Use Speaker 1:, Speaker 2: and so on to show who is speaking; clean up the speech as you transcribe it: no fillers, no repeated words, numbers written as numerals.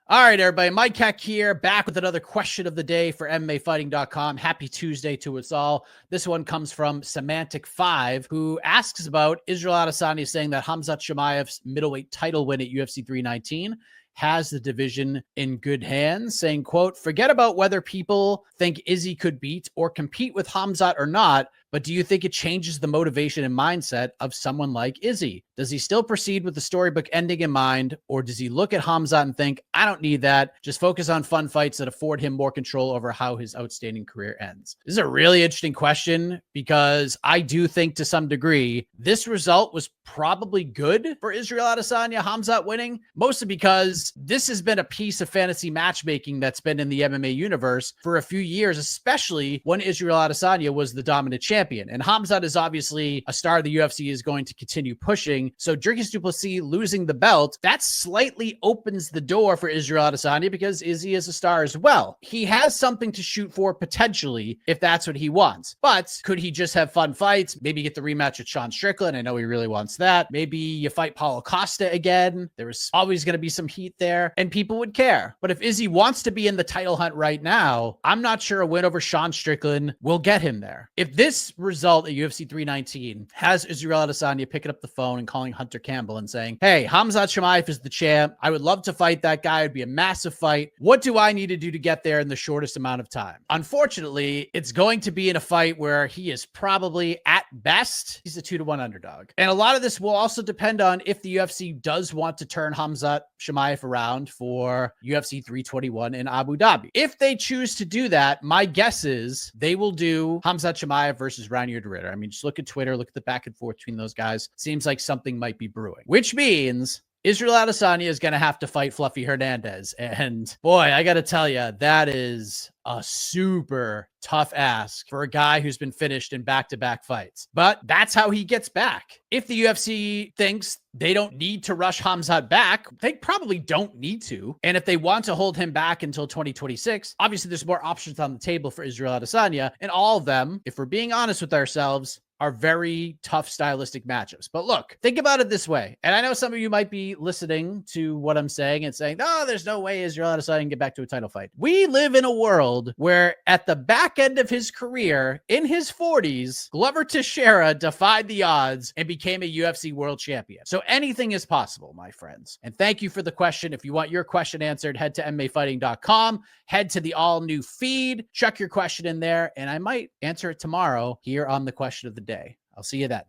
Speaker 1: All right, everybody. Mike Heck here, back with another question of the day for MMAfighting.com. Happy Tuesday to us all. This one comes from Semantic5, who asks about Israel Adesanya saying that Khamzat Chimaev's middleweight title win at UFC 319 has the division in good hands, saying, quote, forget about whether people think Izzy could beat or compete with Khamzat or not, but do you think it changes the motivation and mindset of someone like Izzy? Does he still proceed with the storybook ending in mind, or does he look at Khamzat and think, I don't need that, just focus on fun fights that afford him more control over how his outstanding career ends? This is a really interesting question because I do think to some degree this result was probably good for Israel Adesanya, Khamzat winning, mostly because this has been a piece of fantasy matchmaking that's been in the MMA universe for a few years, especially when Israel Adesanya was the dominant champion. And Khamzat is obviously a star the UFC is going to continue pushing. So Dricus du Plessis losing the belt, that slightly opens the door for Israel Adesanya because Izzy is a star as well. He has something to shoot for potentially if that's what he wants. But could he just have fun fights? Maybe get the rematch with Sean Strickland. I know he really wants that. Maybe you fight Paulo Costa again. There was always going to be some heat there and people would care. But if Izzy wants to be in the title hunt right now, I'm not sure a win over Sean Strickland will get him there. If this result at UFC 319 has Israel Adesanya picking up the phone and calling Hunter Campbell and saying, hey, Khamzat Chimaev is the champ. I would love to fight that guy. It'd be a massive fight. What do I need to do to get there in the shortest amount of time? Unfortunately, it's going to be in a fight where he is probably at best, he's a 2-1 underdog. And a lot of this will also depend on if the UFC does want to turn Khamzat Chimaev around for UFC 321 in Abu Dhabi. If they choose to do that, my guess is they will do Khamzat Chimaev versus Reinier de Ridder. I mean, just look at Twitter, look at the back and forth between those guys. Seems like something might be brewing, which means Israel Adesanya is going to have to fight Fluffy Hernandez. And boy, I got to tell you, that is a super tough ask for a guy who's been finished in back-to-back fights. But that's how he gets back. If the UFC thinks they don't need to rush Khamzat back, they probably don't need to. And if they want to hold him back until 2026, obviously there's more options on the table for Israel Adesanya. And all of them, if we're being honest with ourselves, are very tough stylistic matchups. But look, think about it this way. And I know some of you might be listening to what I'm saying and saying, no, there's no way Israel Adesanya can get back to a title fight. We live in a world where at the back end of his career, in his 40s, Glover Teixeira defied the odds and became a UFC world champion. So anything is possible, my friends. And thank you for the question. If you want your question answered, head to MMAfighting.com, head to the all new feed, chuck your question in there, and I might answer it tomorrow here on the question of the day. I'll see you then.